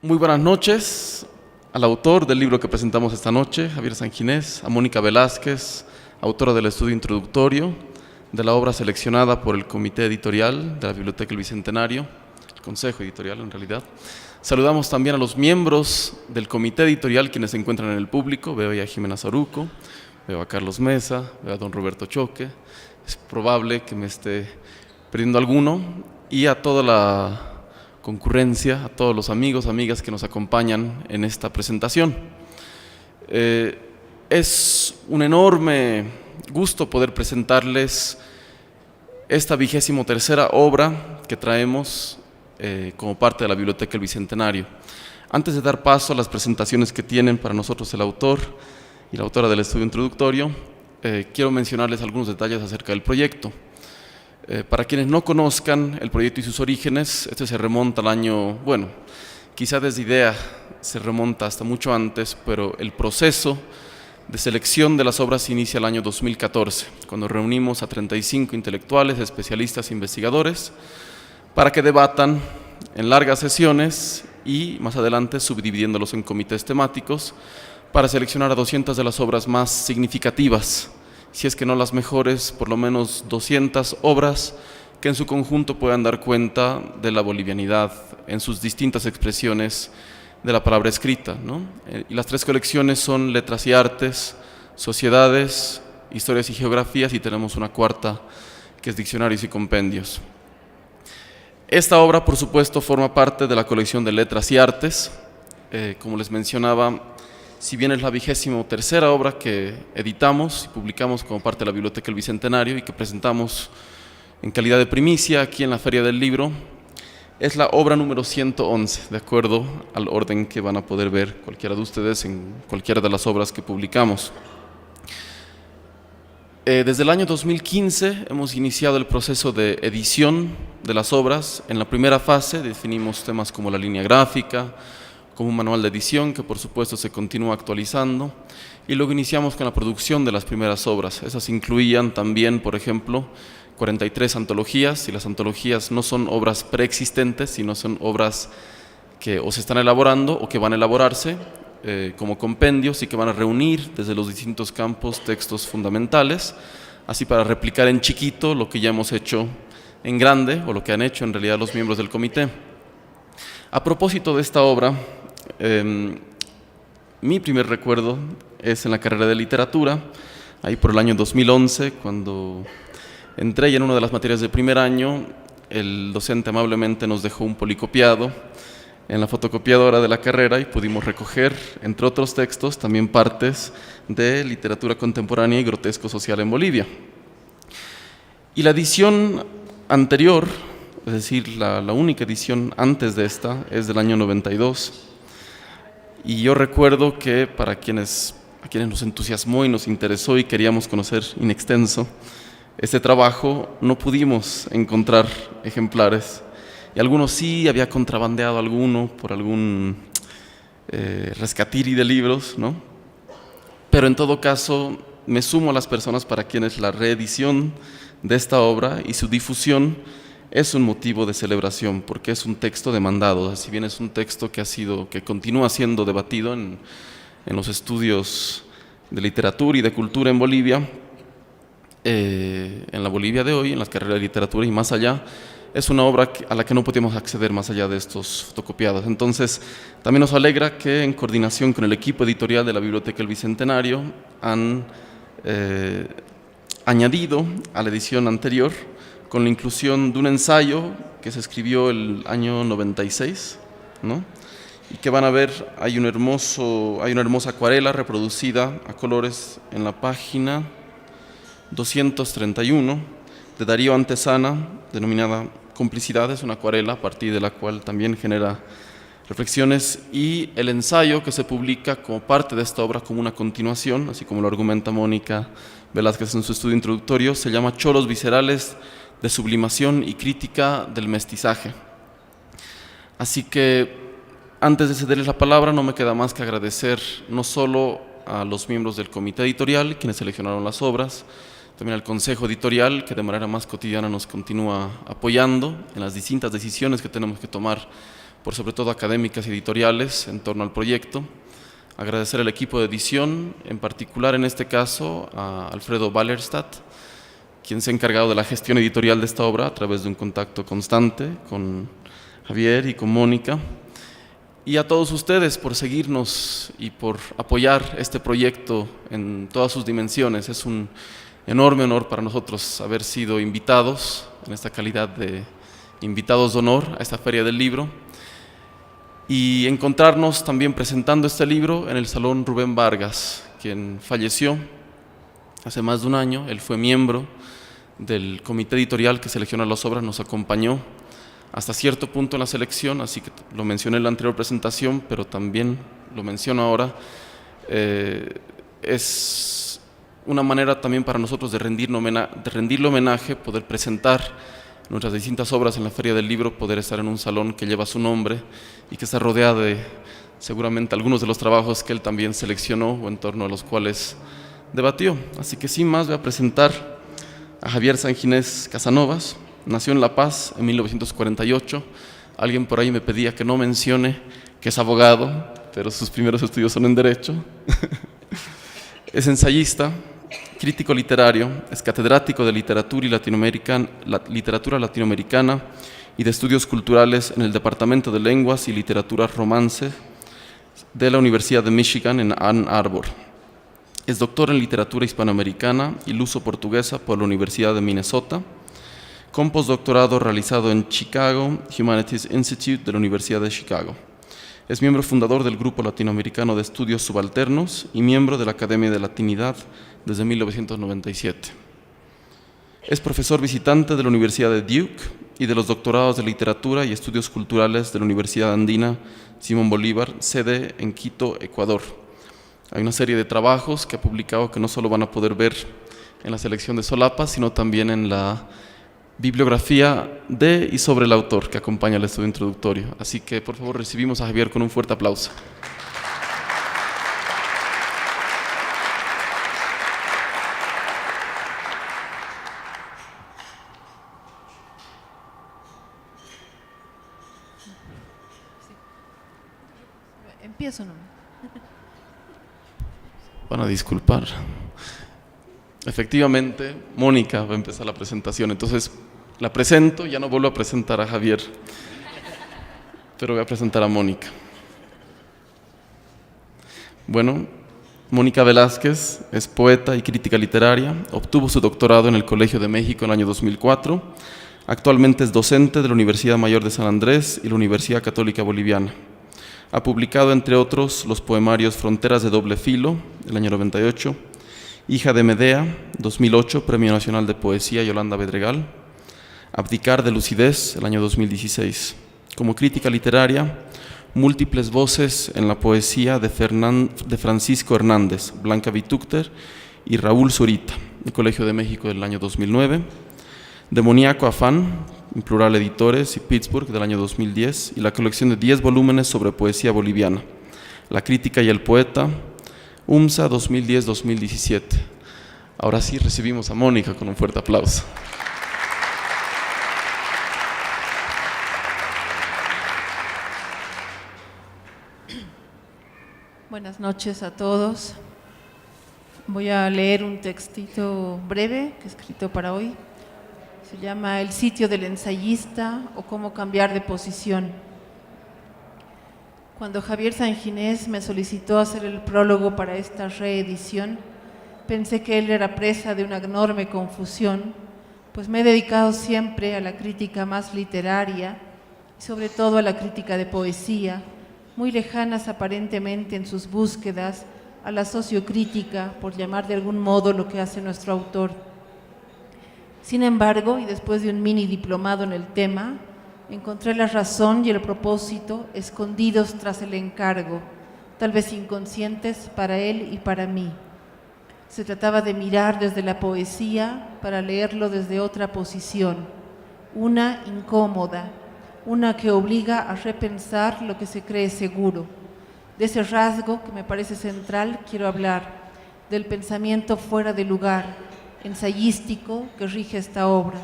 Muy buenas noches al autor del libro que presentamos esta noche, Javier Sanginés, a Mónica Velázquez, autora del estudio introductorio de la obra seleccionada por el Comité Editorial de la Biblioteca del Bicentenario, el Consejo Editorial en realidad. Saludamos también a los miembros del Comité Editorial, quienes se encuentran en el público. Veo ya a Jimena Saruco, veo a Carlos Mesa, veo a don Roberto Choque. Es probable que me esté perdiendo alguno, y a toda la concurrencia, a todos los amigos, amigas que nos acompañan en esta presentación. Es un enorme gusto poder presentarles esta 23ª obra que traemos como parte de la Biblioteca del Bicentenario. Antes de dar paso a las presentaciones que tienen para nosotros el autor y la autora del estudio introductorio, quiero mencionarles algunos detalles acerca del proyecto. Para quienes no conozcan el proyecto y sus orígenes, este se remonta al año, bueno, quizá desde idea se remonta hasta mucho antes, pero el proceso de selección de las obras se inicia el año 2014, cuando reunimos a 35 intelectuales, especialistas e investigadores para que debatan en largas sesiones y más adelante subdividiéndolos en comités temáticos para seleccionar a 200 de las obras más significativas, si es que no las mejores, por lo menos 200 obras que en su conjunto puedan dar cuenta de la bolivianidad en sus distintas expresiones de la palabra escrita, ¿no? Y las 3 colecciones son Letras y Artes, Sociedades, Historias y Geografías, y tenemos una cuarta que es Diccionarios y Compendios. Esta obra, por supuesto, forma parte de la colección de Letras y Artes. Como les mencionaba, si bien es la 23ª obra que editamos y publicamos como parte de la Biblioteca del Bicentenario y que presentamos en calidad de primicia aquí en la Feria del Libro, es la obra número 111, de acuerdo al orden que van a poder ver cualquiera de ustedes en cualquiera de las obras que publicamos. Desde el año 2015 hemos iniciado el proceso de edición de las obras. En la primera fase definimos temas como la línea gráfica, como un manual de edición que por supuesto se continúa actualizando, y luego iniciamos con la producción de las primeras obras. Esas incluían también, por ejemplo, 43 antologías, y las antologías no son obras preexistentes, sino son obras que o se están elaborando o que van a elaborarse como compendios y que van a reunir desde los distintos campos textos fundamentales, así para replicar en chiquito lo que ya hemos hecho en grande, o lo que han hecho en realidad los miembros del comité. A propósito de esta obra, mi primer recuerdo es en la carrera de literatura, ahí por el año 2011, cuando entré y en una de las materias de primer año, el docente amablemente nos dejó un policopiado en la fotocopiadora de la carrera y pudimos recoger, entre otros textos, también partes de literatura contemporánea y grotesco social en Bolivia. Y la edición anterior, es decir, la única edición antes de esta, es del año 92. Y yo recuerdo que a quienes nos entusiasmó y nos interesó y queríamos conocer in extenso este trabajo, no pudimos encontrar ejemplares. Y algunos sí, había contrabandeado alguno por algún rescatiri de libros, ¿no? Pero en todo caso, me sumo a las personas para quienes la reedición de esta obra y su difusión es un motivo de celebración, porque es un texto demandado. Si bien es un texto que continúa siendo debatido en los estudios de literatura y de cultura en Bolivia, en la Bolivia de hoy, en las carreras de literatura y más allá, es una obra a la que no podíamos acceder más allá de estos fotocopiados. Entonces, también nos alegra que en coordinación con el equipo editorial de la Biblioteca del Bicentenario han añadido a la edición anterior, con la inclusión de un ensayo que se escribió el año 96, ¿no? Y que van a ver, hay una hermosa acuarela reproducida a colores en la página 231 de Darío Antesana, denominada Complicidades, una acuarela a partir de la cual también genera reflexiones, y el ensayo que se publica como parte de esta obra como una continuación, así como lo argumenta Mónica Velázquez en su estudio introductorio, se llama Choros viscerales de sublimación y crítica del mestizaje. Así que antes de cederles la palabra, no me queda más que agradecer no solo a los miembros del comité editorial, quienes seleccionaron las obras, también al consejo editorial, que de manera más cotidiana nos continúa apoyando en las distintas decisiones que tenemos que tomar por sobre todo académicas y editoriales en torno al proyecto. Agradecer al equipo de edición, en particular en este caso a Alfredo Ballerstadt, quien se ha encargado de la gestión editorial de esta obra a través de un contacto constante con Javier y con Mónica, y a todos ustedes por seguirnos y por apoyar este proyecto en todas sus dimensiones. Es un enorme honor para nosotros haber sido invitados en esta calidad de invitados de honor a esta Feria del Libro y encontrarnos también presentando este libro en el Salón Rubén Vargas, quien falleció hace más de un año. Él fue miembro del comité editorial que selecciona las obras, nos acompañó hasta cierto punto en la selección, así que lo mencioné en la anterior presentación, pero también lo menciono ahora. Es una manera también para nosotros de rendirle homenaje, poder presentar nuestras distintas obras en la Feria del Libro, poder estar en un salón que lleva su nombre y que está rodeado de seguramente algunos de los trabajos que él también seleccionó o en torno a los cuales debatió. Así que sin más voy a presentar a Javier Sanginés Casanovas. Nació en La Paz en 1948. Alguien por ahí me pedía que no mencione que es abogado, pero sus primeros estudios son en Derecho. Es ensayista, crítico literario, es catedrático de literatura latinoamericana y de estudios culturales en el Departamento de Lenguas y Literaturas Romance de la Universidad de Michigan en Ann Arbor. Es doctor en literatura hispanoamericana y luso-portuguesa por la Universidad de Minnesota, con postdoctorado realizado en Chicago Humanities Institute de la Universidad de Chicago. Es miembro fundador del Grupo Latinoamericano de Estudios Subalternos y miembro de la Academia de Latinidad desde 1997. Es profesor visitante de la Universidad de Duke y de los doctorados de Literatura y Estudios Culturales de la Universidad Andina Simón Bolívar, sede en Quito, Ecuador. Hay una serie de trabajos que ha publicado que no solo van a poder ver en la selección de Solapa, sino también en la bibliografía de y sobre el autor que acompaña el estudio introductorio. Así que, por favor, recibimos a Javier con un fuerte aplauso. Empiezo, ¿no? Van a disculpar. Efectivamente, Mónica va a empezar la presentación, entonces la presento, ya no vuelvo a presentar a Javier, pero voy a presentar a Mónica. Bueno, Mónica Velázquez es poeta y crítica literaria, obtuvo su doctorado en el Colegio de México en el año 2004, actualmente es docente de la Universidad Mayor de San Andrés y la Universidad Católica Boliviana. Ha publicado, entre otros, los poemarios Fronteras de doble filo, del año 98, Hija de Medea, 2008, Premio Nacional de Poesía Yolanda Bedregal, Abdicar de lucidez, el año 2016. Como crítica literaria, múltiples voces en la poesía de Francisco Hernández, Blanca Vitúcter y Raúl Zurita, del Colegio de México del año 2009, Demoníaco Afán, en Plural Editores y Pittsburgh del año 2010, y la colección de 10 volúmenes sobre poesía boliviana, La crítica y el poeta, UMSA 2010-2017. Ahora sí recibimos a Mónica con un fuerte aplauso. Buenas noches a todos. Voy a leer un textito breve que he escrito para hoy. Se llama El sitio del ensayista o cómo cambiar de posición. Cuando Javier Sanginés me solicitó hacer el prólogo para esta reedición, pensé que él era presa de una enorme confusión, pues me he dedicado siempre a la crítica más literaria y sobre todo a la crítica de poesía, muy lejanas aparentemente en sus búsquedas a la sociocrítica, por llamar de algún modo lo que hace nuestro autor. Sin embargo, y después de un mini diplomado en el tema, encontré la razón y el propósito escondidos tras el encargo, tal vez inconscientes para él y para mí. Se trataba de mirar desde la poesía para leerlo desde otra posición, una incómoda, una que obliga a repensar lo que se cree seguro. De ese rasgo que me parece central quiero hablar, del pensamiento fuera de lugar, ensayístico que rige esta obra.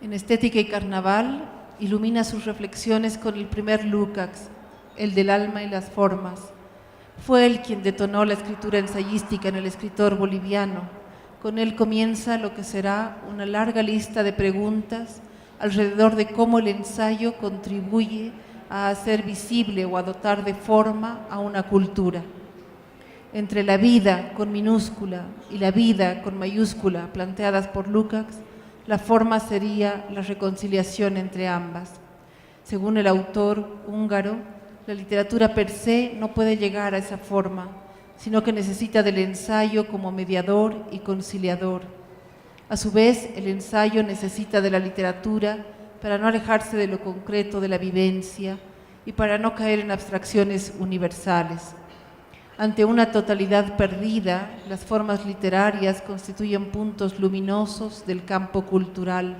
En Estética y Carnaval ilumina sus reflexiones con el primer Lukács, el del alma y las formas. Fue él quien detonó la escritura ensayística en el escritor boliviano. Con él comienza lo que será una larga lista de preguntas alrededor de cómo el ensayo contribuye a hacer visible o a dotar de forma a una cultura. Entre la vida con minúscula y la vida con mayúscula planteadas por Lukács, la forma sería la reconciliación entre ambas. Según el autor húngaro, la literatura per se no puede llegar a esa forma, sino que necesita del ensayo como mediador y conciliador. A su vez, el ensayo necesita de la literatura para no alejarse de lo concreto de la vivencia y para no caer en abstracciones universales. Ante una totalidad perdida, las formas literarias constituyen puntos luminosos del campo cultural,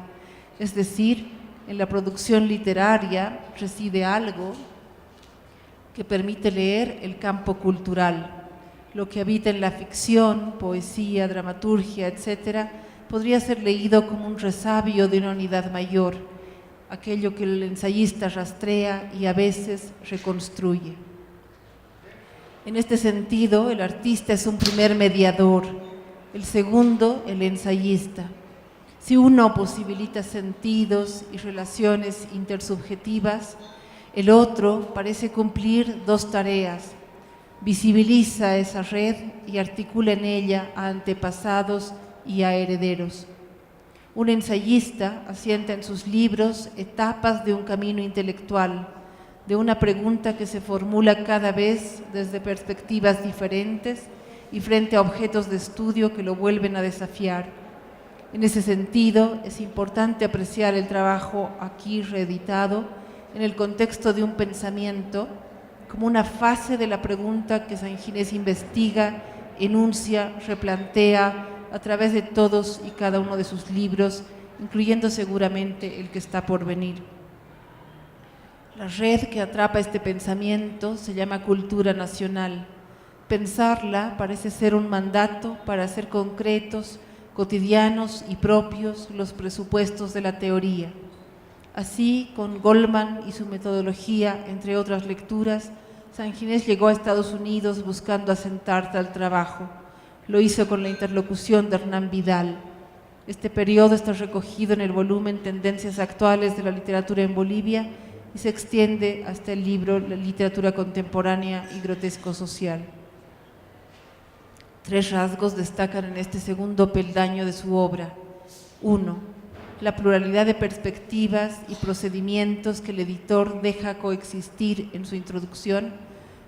es decir, en la producción literaria reside algo que permite leer el campo cultural. Lo que habita en la ficción, poesía, dramaturgia, etc., podría ser leído como un resabio de una unidad mayor, aquello que el ensayista rastrea y a veces reconstruye. En este sentido, el artista es un primer mediador, el segundo, el ensayista. Si uno posibilita sentidos y relaciones intersubjetivas, el otro parece cumplir dos tareas: visibiliza esa red y articula en ella a antepasados y a herederos. Un ensayista asienta en sus libros etapas de un camino intelectual, de una pregunta que se formula cada vez desde perspectivas diferentes y frente a objetos de estudio que lo vuelven a desafiar. En ese sentido, es importante apreciar el trabajo aquí reeditado en el contexto de un pensamiento como una fase de la pregunta que San Ginés investiga, enuncia, replantea a través de todos y cada uno de sus libros, incluyendo seguramente el que está por venir. La red que atrapa este pensamiento se llama cultura nacional. Pensarla parece ser un mandato para hacer concretos, cotidianos y propios los presupuestos de la teoría. Así, con Goldman y su metodología, entre otras lecturas, San Ginés llegó a Estados Unidos buscando asentar tal trabajo. Lo hizo con la interlocución de Hernán Vidal. Este periodo está recogido en el volumen Tendencias Actuales de la Literatura en Bolivia y se extiende hasta el libro La Literatura Contemporánea y Grotesco Social. Tres rasgos destacan en este segundo peldaño de su obra. 1. La pluralidad de perspectivas y procedimientos que el editor deja coexistir en su introducción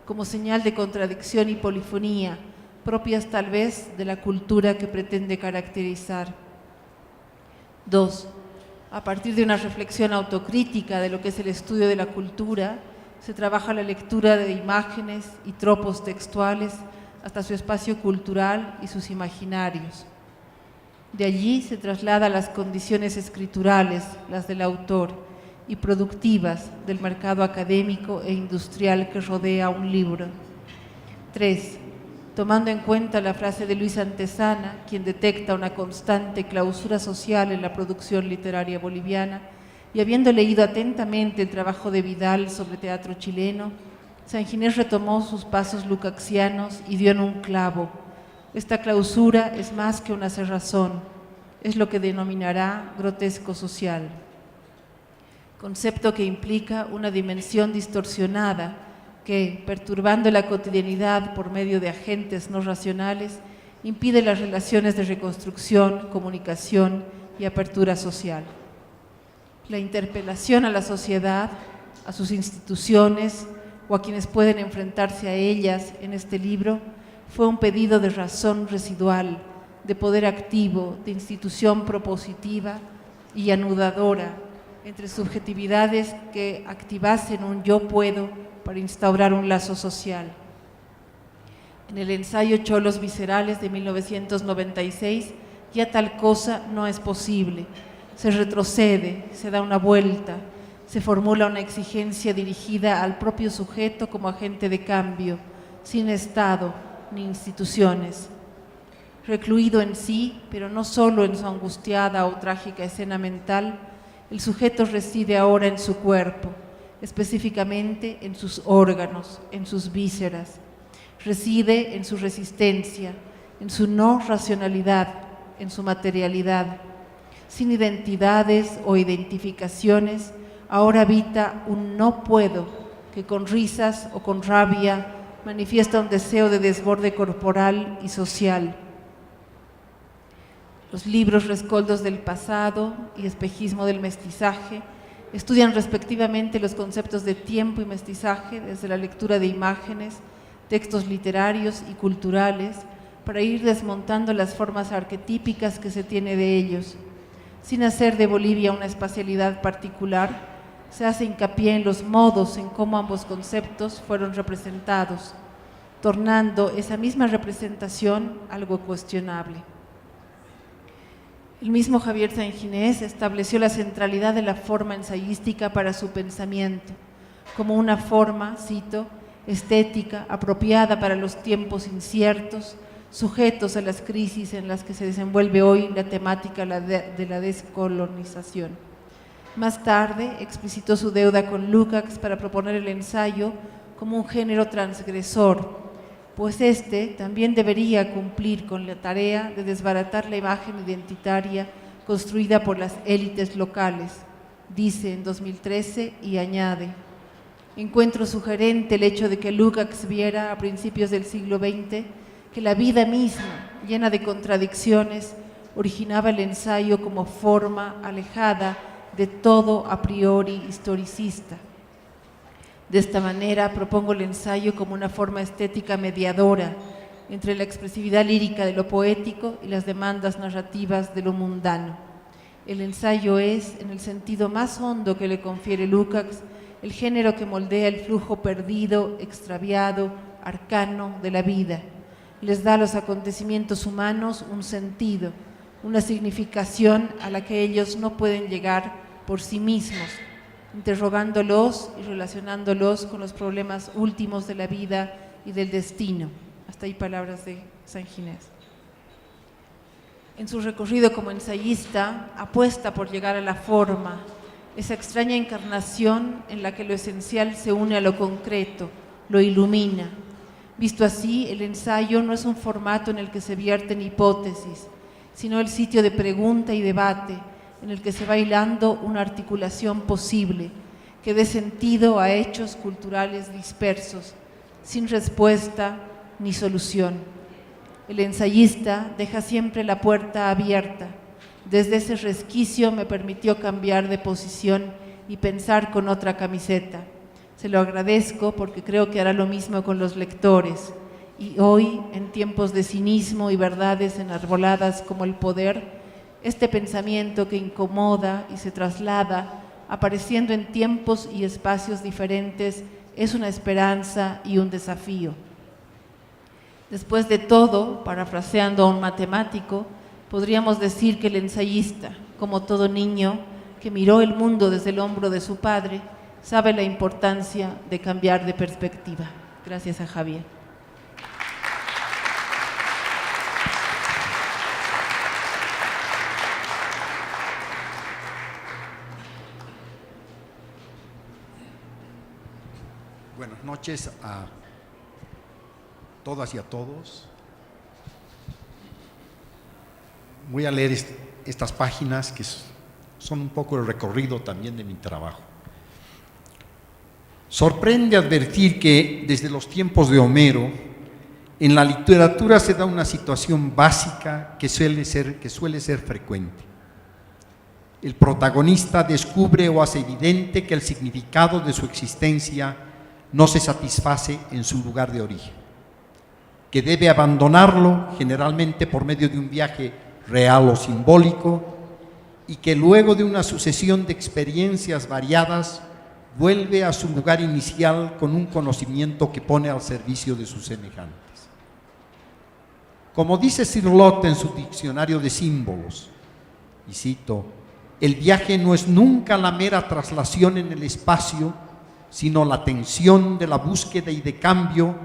como señal de contradicción y polifonía, propias tal vez de la cultura que pretende caracterizar. 2. A partir de una reflexión autocrítica de lo que es el estudio de la cultura, se trabaja la lectura de imágenes y tropos textuales hasta su espacio cultural y sus imaginarios. De allí se traslada a las condiciones escriturales, las del autor, y productivas del mercado académico e industrial que rodea un libro. 3. Tomando en cuenta la frase de Luis Antezana, quien detecta una constante clausura social en la producción literaria boliviana, y habiendo leído atentamente el trabajo de Vidal sobre teatro chileno, San Ginés retomó sus pasos lukácsianos y dio en un clavo. Esta clausura es más que una cerrazón, es lo que denominará grotesco social. Concepto que implica una dimensión distorsionada que, perturbando la cotidianidad por medio de agentes no racionales, impide las relaciones de reconstrucción, comunicación y apertura social. La interpelación a la sociedad, a sus instituciones o a quienes pueden enfrentarse a ellas en este libro fue un pedido de razón residual, de poder activo, de institución propositiva y anudadora entre subjetividades que activasen un yo puedo para instaurar un lazo social. En el ensayo Cholos Viscerales de 1996, ya tal cosa no es posible. Se retrocede, se da una vuelta, se formula una exigencia dirigida al propio sujeto como agente de cambio, sin Estado ni instituciones. Recluido en sí, pero no solo en su angustiada o trágica escena mental, El sujeto reside ahora en su cuerpo, específicamente en sus órganos, en sus vísceras. Reside en su resistencia, en su no racionalidad, en su materialidad. Sin identidades o identificaciones, ahora habita un no puedo que con risas o con rabia manifiesta un deseo de desborde corporal y social. Los libros Rescoldos del pasado y Espejismo del mestizaje estudian respectivamente los conceptos de tiempo y mestizaje desde la lectura de imágenes, textos literarios y culturales para ir desmontando las formas arquetípicas que se tiene de ellos. Sin hacer de Bolivia una espacialidad particular, se hace hincapié en los modos en cómo ambos conceptos fueron representados, tornando esa misma representación algo cuestionable. El mismo Javier Sanginés estableció la centralidad de la forma ensayística para su pensamiento, como una forma, cito, estética, apropiada para los tiempos inciertos, sujetos a las crisis en las que se desenvuelve hoy la temática de la descolonización. Más tarde explicitó su deuda con Lukács para proponer el ensayo como un género transgresor, pues este también debería cumplir con la tarea de desbaratar la imagen identitaria construida por las élites locales, dice en 2013 y añade: encuentro sugerente el hecho de que Lukács viera a principios del siglo XX que la vida misma, llena de contradicciones, originaba el ensayo como forma alejada de todo a priori historicista. De esta manera propongo el ensayo como una forma estética mediadora entre la expresividad lírica de lo poético y las demandas narrativas de lo mundano. El ensayo es, en el sentido más hondo que le confiere Lukács, el género que moldea el flujo perdido, extraviado, arcano de la vida. Les da a los acontecimientos humanos un sentido, una significación a la que ellos no pueden llegar por sí mismos, interrogándolos y relacionándolos con los problemas últimos de la vida y del destino. Hasta ahí palabras de Sanginés. En su recorrido como ensayista, apuesta por llegar a la forma, esa extraña encarnación en la que lo esencial se une a lo concreto, lo ilumina. Visto así, el ensayo no es un formato en el que se vierten hipótesis, sino el sitio de pregunta y debate, en el que se va hilando una articulación posible, que dé sentido a hechos culturales dispersos, sin respuesta ni solución. El ensayista deja siempre la puerta abierta. Desde ese resquicio me permitió cambiar de posición y pensar con otra camiseta. Se lo agradezco porque creo que hará lo mismo con los lectores. Y hoy, en tiempos de cinismo y verdades enarboladas como el poder, este pensamiento que incomoda y se traslada, apareciendo en tiempos y espacios diferentes, es una esperanza y un desafío. Después de todo, parafraseando a un matemático, podríamos decir que el ensayista, como todo niño que miró el mundo desde el hombro de su padre, sabe la importancia de cambiar de perspectiva. Gracias a Javier. Buenas noches a todas y a todos. Voy a leer estas páginas que son un poco el recorrido también de mi trabajo. Sorprende advertir que desde los tiempos de Homero, en la literatura se da una situación básica que suele ser frecuente. El protagonista descubre o hace evidente que el significado de su existencia no se satisface en su lugar de origen, que debe abandonarlo generalmente por medio de un viaje real o simbólico y que luego de una sucesión de experiencias variadas vuelve a su lugar inicial con un conocimiento que pone al servicio de sus semejantes. Como dice Cirlot en su diccionario de símbolos, y cito: el viaje no es nunca la mera traslación en el espacio, sino la tensión de la búsqueda y de cambio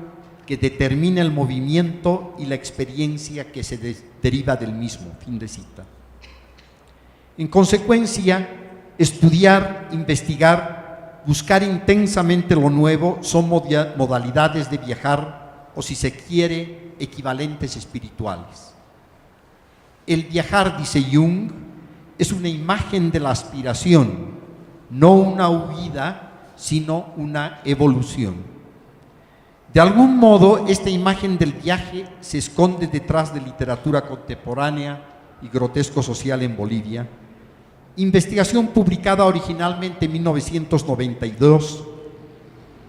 que determina el movimiento y la experiencia que se deriva del mismo. Fin de cita. En consecuencia, Estudiar, investigar, buscar intensamente lo nuevo son modalidades de viajar, o si se quiere, equivalentes espirituales. El viajar, dice Jung, es una imagen de la aspiración, no una huida, sino una evolución. De algún modo, esta imagen del viaje se esconde detrás de literatura contemporánea y grotesco social en Bolivia, investigación publicada originalmente en 1992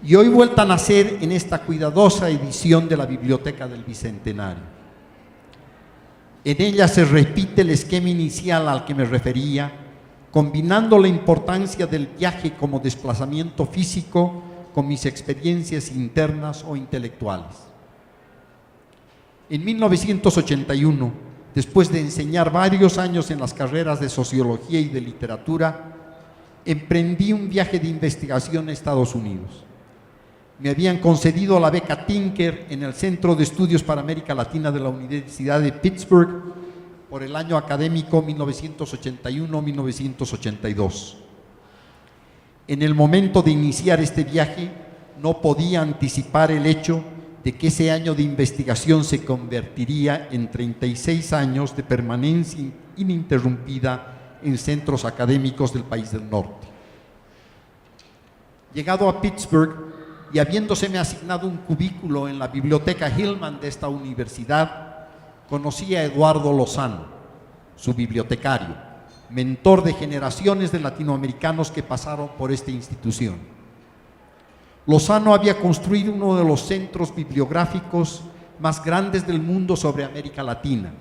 y hoy vuelta a nacer en esta cuidadosa edición de la Biblioteca del Bicentenario. En ella se repite el esquema inicial al que me refería, combinando la importancia del viaje como desplazamiento físico con mis experiencias internas o intelectuales. En 1981, después de enseñar varios años en las carreras de Sociología y de Literatura, emprendí un viaje de investigación a Estados Unidos. Me habían concedido la beca Tinker en el Centro de Estudios para América Latina de la Universidad de Pittsburgh por el año académico 1981-1982. En el momento de iniciar este viaje, no podía anticipar el hecho de que ese año de investigación se convertiría en 36 años de permanencia ininterrumpida en centros académicos del país del norte. Llegado a Pittsburgh y habiéndoseme asignado un cubículo en la biblioteca Hillman de esta universidad, conocí a Eduardo Lozano, su bibliotecario, mentor de generaciones de latinoamericanos que pasaron por esta institución. Lozano había construido uno de los centros bibliográficos más grandes del mundo sobre América Latina,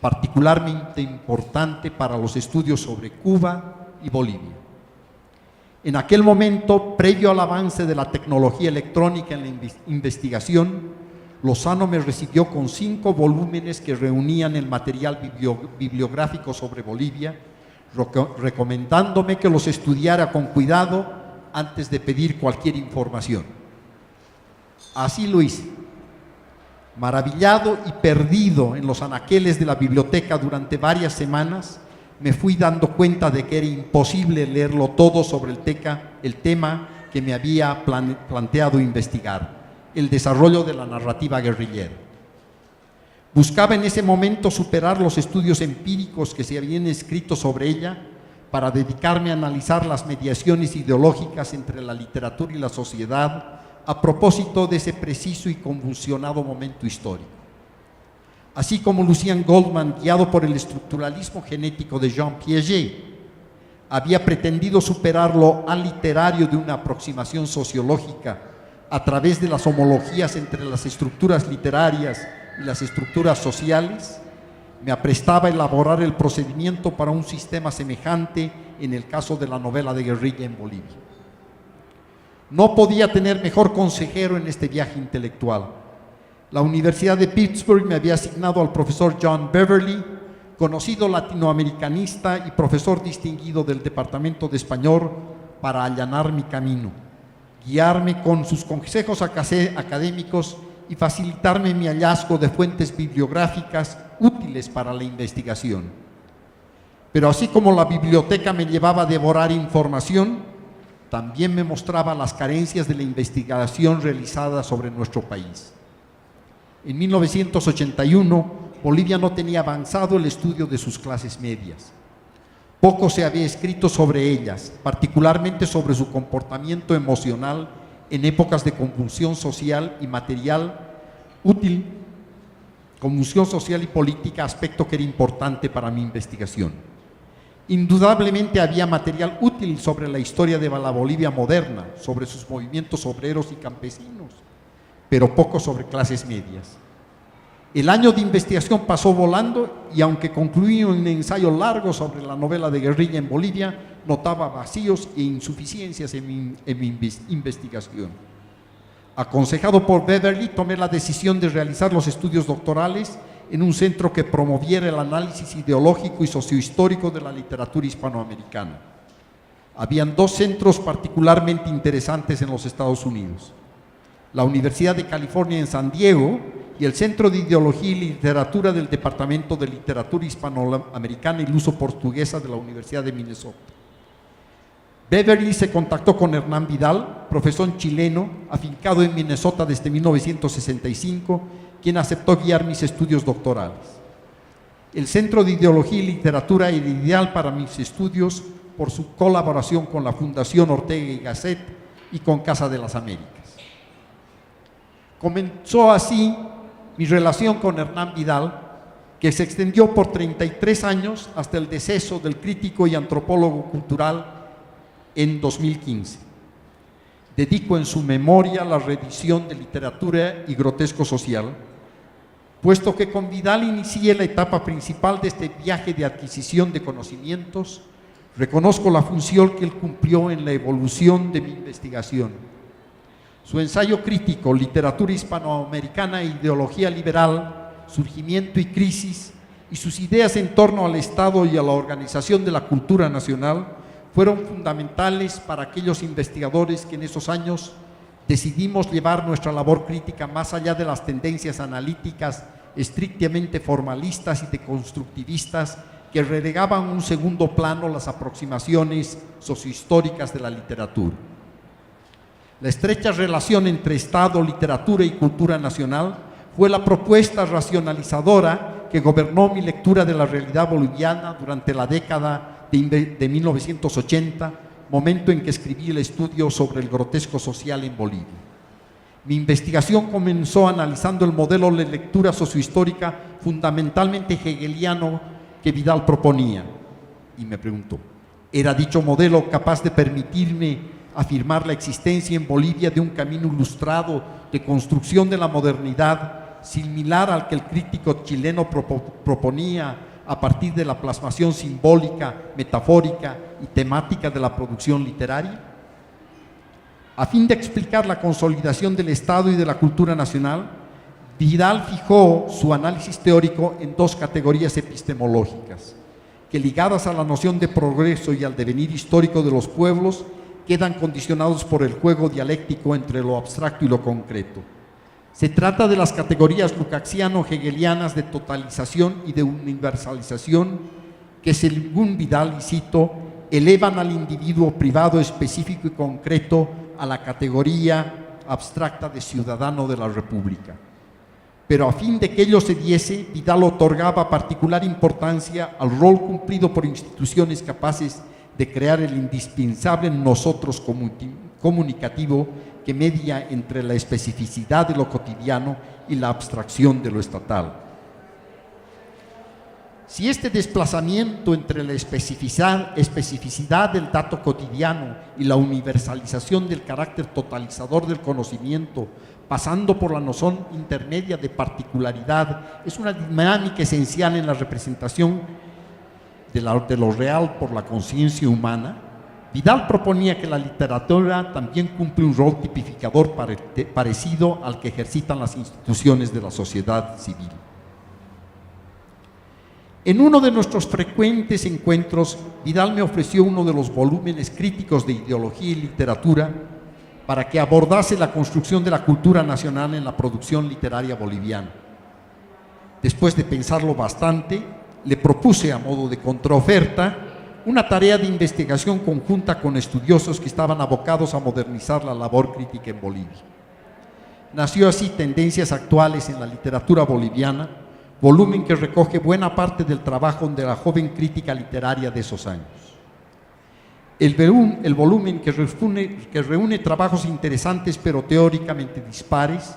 particularmente importante para los estudios sobre Cuba y Bolivia. En aquel momento, previo al avance de la tecnología electrónica en la investigación, Lozano me recibió con 5 volúmenes que reunían el material bibliográfico sobre Bolivia, recomendándome que los estudiara con cuidado antes de pedir cualquier información. Así lo hice. Maravillado y perdido en los anaqueles de la biblioteca durante varias semanas, me fui dando cuenta de que era imposible leerlo todo sobre el tema que me había planteado investigar, el desarrollo de la narrativa guerrillera. Buscaba en ese momento superar los estudios empíricos que se habían escrito sobre ella para dedicarme a analizar las mediaciones ideológicas entre la literatura y la sociedad a propósito de ese preciso y convulsionado momento histórico. Así como Lucien Goldman, guiado por el estructuralismo genético de Jean Piaget, había pretendido superar lo aliterario de una aproximación sociológica a través de las homologías entre las estructuras literarias y las estructuras sociales, me aprestaba a elaborar el procedimiento para un sistema semejante en el caso de la novela de guerrilla en Bolivia. No podía tener mejor consejero en este viaje intelectual. La Universidad de Pittsburgh me había asignado al profesor John Beverly, conocido latinoamericanista y profesor distinguido del Departamento de Español, para allanar mi camino, guiarme con sus consejos académicos y facilitarme mi hallazgo de fuentes bibliográficas útiles para la investigación. Pero así como la biblioteca me llevaba a devorar información, también me mostraba las carencias de la investigación realizada sobre nuestro país. En 1981, Bolivia no tenía avanzado el estudio de sus clases medias. Poco se había escrito sobre ellas, particularmente sobre su comportamiento emocional en épocas de convulsión social y material útil, convulsión social y política, aspecto que era importante para mi investigación. Indudablemente había material útil sobre la historia de la Bolivia moderna, sobre sus movimientos obreros y campesinos, pero poco sobre clases medias. El año de investigación pasó volando y aunque concluí un ensayo largo sobre la novela de guerrilla en Bolivia, notaba vacíos e insuficiencias en mi investigación. Aconsejado por Beverly, tomé la decisión de realizar los estudios doctorales en un centro que promoviera el análisis ideológico y sociohistórico de la literatura hispanoamericana. Habían 2 centros particularmente interesantes en los Estados Unidos: la Universidad de California en San Diego y el Centro de Ideología y Literatura del Departamento de Literatura Hispanoamericana y Luso-Portuguesa de la Universidad de Minnesota. Beverly se contactó con Hernán Vidal, profesor chileno, afincado en Minnesota desde 1965, quien aceptó guiar mis estudios doctorales. El Centro de Ideología y Literatura era ideal para mis estudios por su colaboración con la Fundación Ortega y Gasset y con Casa de las Américas. Comenzó así mi relación con Hernán Vidal, que se extendió por 33 años hasta el deceso del crítico y antropólogo cultural en 2015. Dedico en su memoria la reedición de Literatura y Grotesco Social, puesto que con Vidal inicié la etapa principal de este viaje de adquisición de conocimientos. Reconozco la función que él cumplió en la evolución de mi investigación. Su ensayo crítico, Literatura hispanoamericana e ideología liberal, surgimiento y crisis, y sus ideas en torno al Estado y a la organización de la cultura nacional, fueron fundamentales para aquellos investigadores que en esos años decidimos llevar nuestra labor crítica más allá de las tendencias analíticas estrictamente formalistas y deconstructivistas que relegaban a un segundo plano las aproximaciones sociohistóricas de la literatura. La estrecha relación entre Estado, literatura y cultura nacional fue la propuesta racionalizadora que gobernó mi lectura de la realidad boliviana durante la década de 1980, momento en que escribí el estudio sobre el grotesco social en Bolivia. Mi investigación comenzó analizando el modelo de lectura sociohistórica fundamentalmente hegeliano que Vidal proponía, y me preguntó, ¿era dicho modelo capaz de permitirme afirmar la existencia en Bolivia de un camino ilustrado de construcción de la modernidad similar al que el crítico chileno proponía a partir de la plasmación simbólica, metafórica y temática de la producción literaria? A fin de explicar la consolidación del Estado y de la cultura nacional, Vidal fijó su análisis teórico en dos categorías epistemológicas, que ligadas a la noción de progreso y al devenir histórico de los pueblos, quedan condicionados por el juego dialéctico entre lo abstracto y lo concreto. Se trata de las categorías lukácsiano-hegelianas de totalización y de universalización que, según Vidal, y cito, elevan al individuo privado específico y concreto a la categoría abstracta de ciudadano de la República. Pero a fin de que ello se diese, Vidal otorgaba particular importancia al rol cumplido por instituciones capaces de crear el indispensable nosotros comunicativo que media entre la especificidad de lo cotidiano y la abstracción de lo estatal. Si este desplazamiento entre la especificidad del dato cotidiano y la universalización del carácter totalizador del conocimiento, pasando por la noción intermedia de particularidad, es una dinámica esencial en la representación de lo real por la conciencia humana, Vidal proponía que la literatura también cumple un rol tipificador parecido al que ejercitan las instituciones de la sociedad civil. En uno de nuestros frecuentes encuentros, Vidal me ofreció uno de los volúmenes críticos de ideología y literatura para que abordase la construcción de la cultura nacional en la producción literaria boliviana. Después de pensarlo bastante, le propuse a modo de contraoferta una tarea de investigación conjunta con estudiosos que estaban abocados a modernizar la labor crítica en Bolivia. Nació así Tendencias Actuales en la Literatura Boliviana, volumen que recoge buena parte del trabajo de la joven crítica literaria de esos años. El volumen que reúne trabajos interesantes pero teóricamente dispares,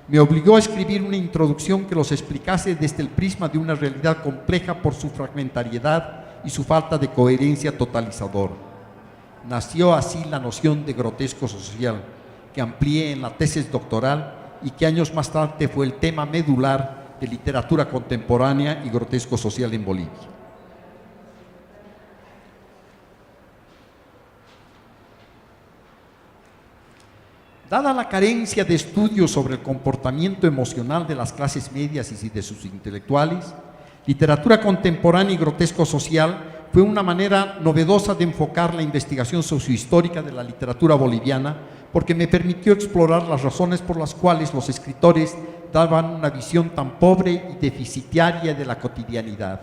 me obligó a escribir una introducción que los explicase desde el prisma de una realidad compleja por su fragmentariedad y su falta de coherencia totalizadora. Nació así la noción de grotesco social, que amplié en la tesis doctoral y que años más tarde fue el tema medular de literatura contemporánea y grotesco social en Bolivia. Dada la carencia de estudios sobre el comportamiento emocional de las clases medias y de sus intelectuales, literatura contemporánea y grotesco social fue una manera novedosa de enfocar la investigación sociohistórica de la literatura boliviana, porque me permitió explorar las razones por las cuales los escritores daban una visión tan pobre y deficitaria de la cotidianidad.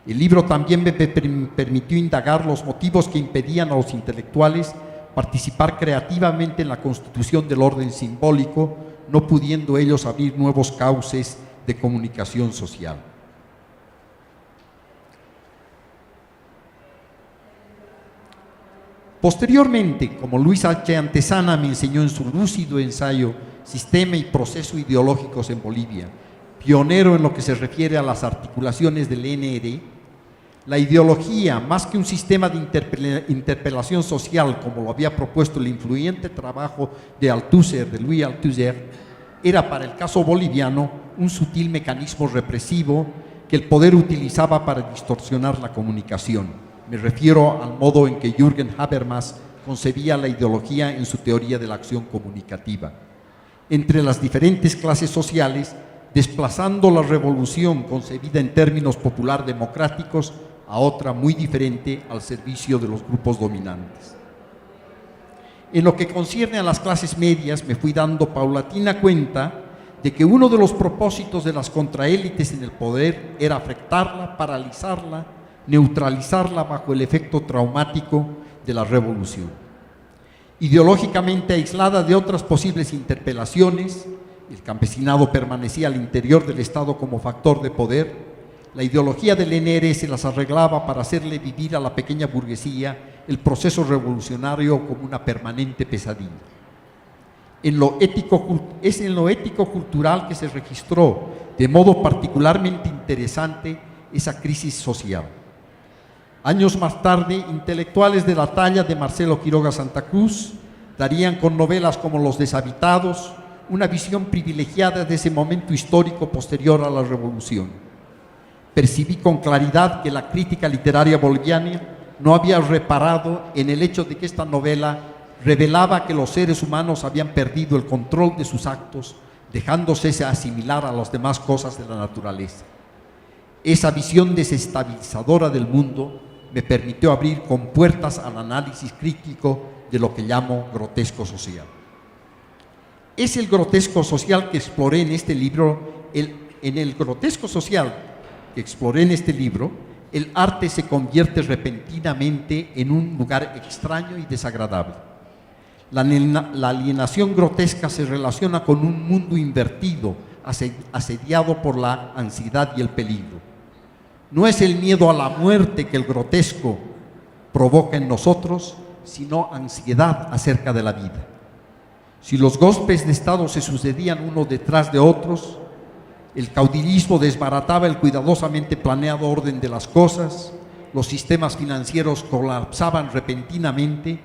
El libro también me permitió indagar los motivos que impedían a los intelectuales participar creativamente en la constitución del orden simbólico, no pudiendo ellos abrir nuevos cauces de comunicación social. Posteriormente, como Luis H. Antezana me enseñó en su lúcido ensayo Sistema y Proceso Ideológicos en Bolivia, pionero en lo que se refiere a las articulaciones del NED, la ideología, más que un sistema de interpelación social, como lo había propuesto el influyente trabajo de Louis Althusser, era para el caso boliviano un sutil mecanismo represivo que el poder utilizaba para distorsionar la comunicación. Me refiero al modo en que Jürgen Habermas concebía la ideología en su teoría de la acción comunicativa. Entre las diferentes clases sociales, desplazando la revolución concebida en términos popular democráticos a otra muy diferente al servicio de los grupos dominantes. En lo que concierne a las clases medias, me fui dando paulatina cuenta de que uno de los propósitos de las contraélites en el poder era afectarla, paralizarla, neutralizarla bajo el efecto traumático de la revolución. Ideológicamente aislada de otras posibles interpelaciones, el campesinado permanecía al interior del Estado como factor de poder. La ideología del NR se las arreglaba para hacerle vivir a la pequeña burguesía el proceso revolucionario como una permanente pesadilla. Es en lo ético-cultural que se registró de modo particularmente interesante esa crisis social. Años más tarde, intelectuales de la talla de Marcelo Quiroga Santa Cruz darían con novelas como Los Deshabitados una visión privilegiada de ese momento histórico posterior a la revolución. Percibí con claridad que la crítica literaria boliviana no había reparado en el hecho de que esta novela revelaba que los seres humanos habían perdido el control de sus actos, dejándose asimilar a las demás cosas de la naturaleza. Esa visión desestabilizadora del mundo me permitió abrir compuertas al análisis crítico de lo que llamo grotesco social. Es el grotesco social que exploré en este libro. En el grotesco social que exploré en este libro, el arte se convierte repentinamente en un lugar extraño y desagradable. La alienación grotesca se relaciona con un mundo invertido, asediado por la ansiedad y el peligro. No es el miedo a la muerte que el grotesco provoca en nosotros, sino ansiedad acerca de la vida. Si los golpes de Estado se sucedían uno detrás de otros, el caudillismo desbarataba el cuidadosamente planeado orden de las cosas, los sistemas financieros colapsaban repentinamente.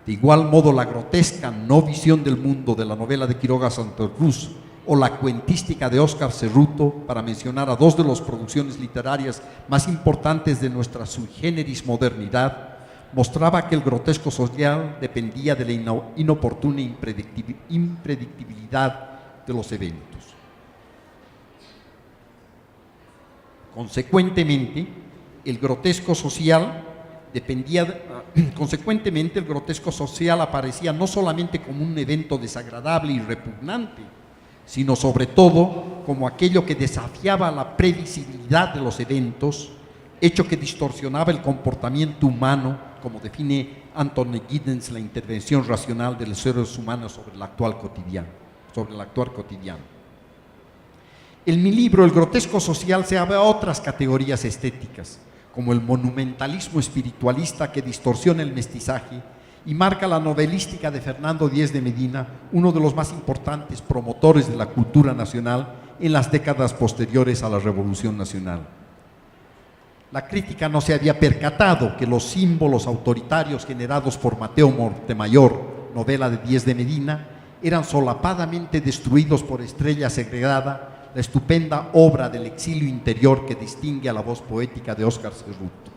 De igual modo, la grotesca no visión del mundo de la novela de Quiroga Santa Cruz o la cuentística de Óscar Cerruto, para mencionar a dos de las producciones literarias más importantes de nuestra sui generis modernidad, mostraba que el grotesco social dependía de la inoportuna impredictibilidad de los eventos. Consecuentemente, el grotesco social aparecía no solamente como un evento desagradable y repugnante, sino sobre todo como aquello que desafiaba la previsibilidad de los eventos, hecho que distorsionaba el comportamiento humano, como define Anthony Giddens la intervención racional de los seres humanos sobre el actual cotidiano. En mi libro, El grotesco social, se abre a otras categorías estéticas, como el monumentalismo espiritualista que distorsiona el mestizaje y marca la novelística de Fernando Díez de Medina, uno de los más importantes promotores de la cultura nacional en las décadas posteriores a la Revolución Nacional. La crítica no se había percatado que los símbolos autoritarios generados por Mateo Montemayor, novela de Díez de Medina, eran solapadamente destruidos por Estrella Segregada, la estupenda obra del exilio interior que distingue a la voz poética de Óscar Cerruto.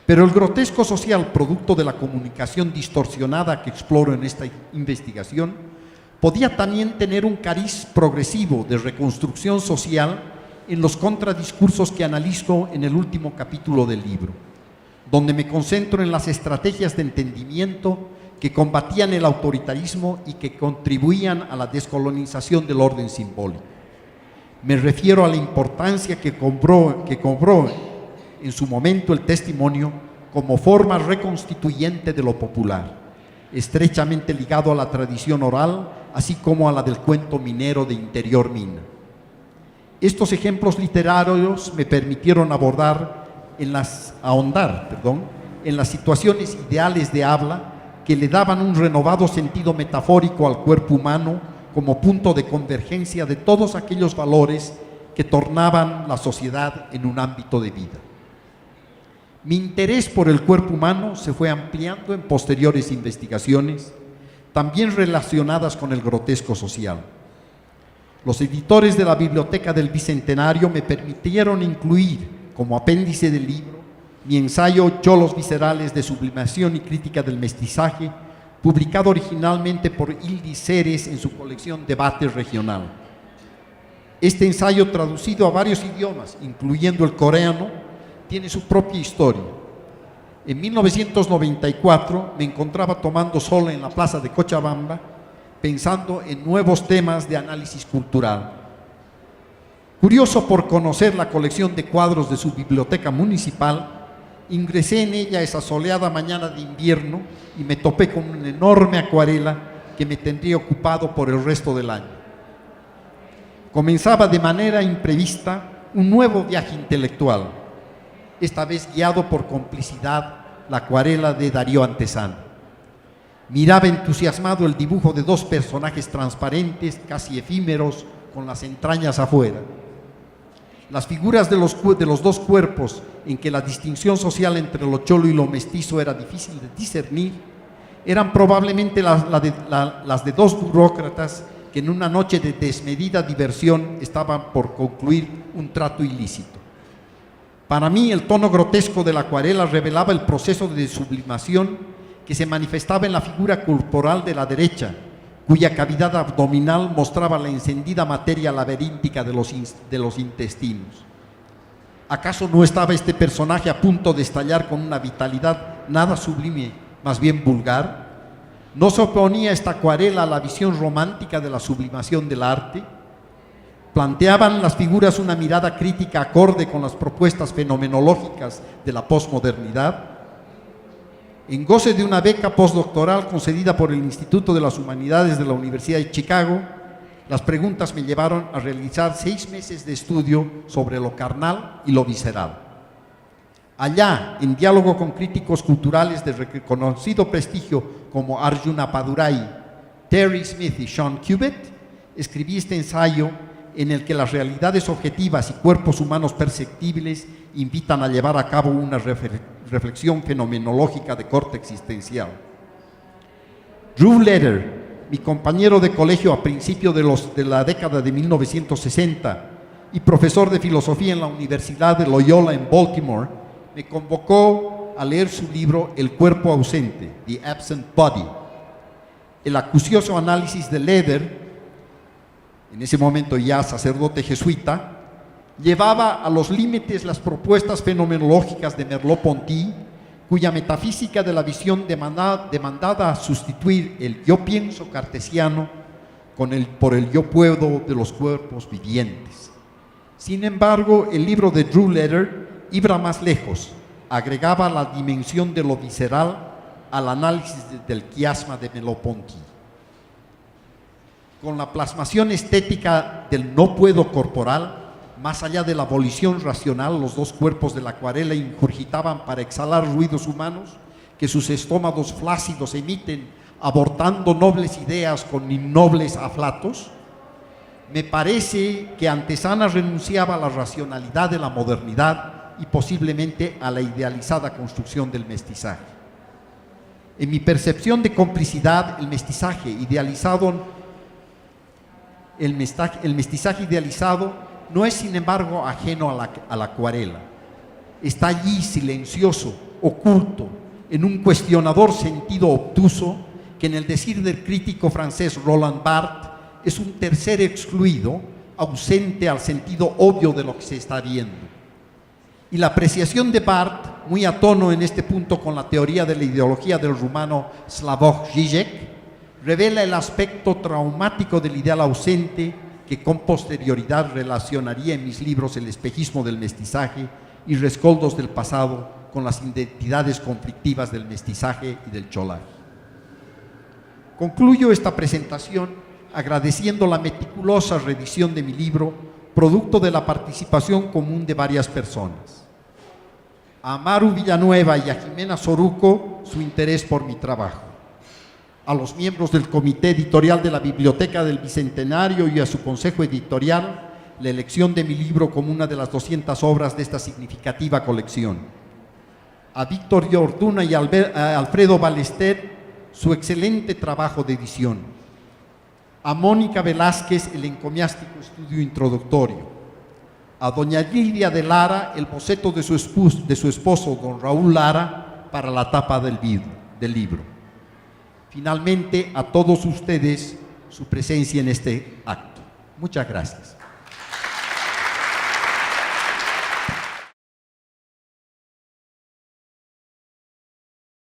Pero el grotesco social, producto de la comunicación distorsionada que exploro en esta investigación, podía también tener un cariz progresivo de reconstrucción social en los contradiscursos que analizo en el último capítulo del libro, donde me concentro en las estrategias de entendimiento que combatían el autoritarismo y que contribuían a la descolonización del orden simbólico. Me refiero a la importancia que cobró en su momento el testimonio como forma reconstituyente de lo popular, estrechamente ligado a la tradición oral, así como a la del cuento minero de Interior Mina. Estos ejemplos literarios me permitieron ahondar en las situaciones ideales de habla que le daban un renovado sentido metafórico al cuerpo humano como punto de convergencia de todos aquellos valores que tornaban la sociedad en un ámbito de vida. Mi interés por el cuerpo humano se fue ampliando en posteriores investigaciones, también relacionadas con el grotesco social. Los editores de la Biblioteca del Bicentenario me permitieron incluir, como apéndice del libro, mi ensayo Yolos viscerales de sublimación y crítica del mestizaje, publicado originalmente por Ildis Ceres en su colección Debate Regional. Este ensayo, traducido a varios idiomas, incluyendo el coreano, tiene su propia historia. En 1994 me encontraba tomando sol en la plaza de Cochabamba, pensando en nuevos temas de análisis cultural. Curioso por conocer la colección de cuadros de su biblioteca municipal, ingresé en ella esa soleada mañana de invierno y me topé con una enorme acuarela que me tendría ocupado por el resto del año. Comenzaba de manera imprevista un nuevo viaje intelectual, esta vez guiado por complicidad la acuarela de Darío Antesana. Miraba entusiasmado el dibujo de dos personajes transparentes, casi efímeros, con las entrañas afuera. Las figuras de los dos cuerpos, en que la distinción social entre lo cholo y lo mestizo era difícil de discernir, eran probablemente las de dos burócratas que en una noche de desmedida diversión estaban por concluir un trato ilícito. Para mí, el tono grotesco de la acuarela revelaba el proceso de sublimación que se manifestaba en la figura corporal de la derecha, cuya cavidad abdominal mostraba la encendida materia laberíntica de los intestinos. ¿Acaso no estaba este personaje a punto de estallar con una vitalidad nada sublime, más bien vulgar? ¿No se oponía esta acuarela a la visión romántica de la sublimación del arte? ¿Planteaban las figuras una mirada crítica acorde con las propuestas fenomenológicas de la posmodernidad? En goce de una beca postdoctoral concedida por el Instituto de las Humanidades de la Universidad de Chicago, las preguntas me llevaron a realizar 6 meses de estudio sobre lo carnal y lo visceral. Allá, en diálogo con críticos culturales de reconocido prestigio como Arjuna Padurai, Terry Smith y Sean Cubitt, escribí este ensayo en el que las realidades objetivas y cuerpos humanos perceptibles invitan a llevar a cabo una reflexión fenomenológica de corte existencial. Drew Leder, mi compañero de colegio a principios de la década de 1960 y profesor de filosofía en la Universidad de Loyola en Baltimore, me convocó a leer su libro El cuerpo ausente, The Absent Body. El acucioso análisis de Leder, en ese momento ya sacerdote jesuita, llevaba a los límites las propuestas fenomenológicas de Merleau-Ponty, cuya metafísica de la visión demandaba a sustituir el yo pienso cartesiano por el yo puedo de los cuerpos vivientes. Sin embargo, el libro de Drew Leder iba más lejos, agregaba la dimensión de lo visceral al análisis del quiasma de Merleau-Ponty. Con la plasmación estética del no puedo corporal, más allá de la abolición racional, los dos cuerpos de la acuarela ingurgitaban para exhalar ruidos humanos que sus estómagos flácidos emiten, abortando nobles ideas con innobles aflatos. Me parece que Antesana renunciaba a la racionalidad de la modernidad y posiblemente a la idealizada construcción del mestizaje. En mi percepción de complicidad, el mestizaje idealizado no es, sin embargo, ajeno a la acuarela. Está allí silencioso, oculto, en un cuestionador sentido obtuso que, en el decir del crítico francés Roland Barthes, es un tercer excluido, ausente al sentido obvio de lo que se está viendo. Y la apreciación de Barthes, muy a tono en este punto con la teoría de la ideología del rumano Slavoj Žižek, revela el aspecto traumático del ideal ausente que con posterioridad relacionaría en mis libros El espejismo del mestizaje y Rescoldos del pasado con las identidades conflictivas del mestizaje y del cholaje. Concluyo esta presentación agradeciendo la meticulosa revisión de mi libro, producto de la participación común de varias personas. A Amaru Villanueva y a Jimena Soruco su interés por mi trabajo. A los miembros del Comité Editorial de la Biblioteca del Bicentenario y a su consejo editorial, la elección de mi libro como una de las 200 obras de esta significativa colección. A Víctor Orduna y a Alfredo Ballester, su excelente trabajo de edición. A Mónica Velázquez, el encomiástico estudio introductorio. A doña Lidia de Lara, el boceto de su esposo, don Raúl Lara, para la tapa del libro. Finalmente, a todos ustedes, su presencia en este acto. Muchas gracias.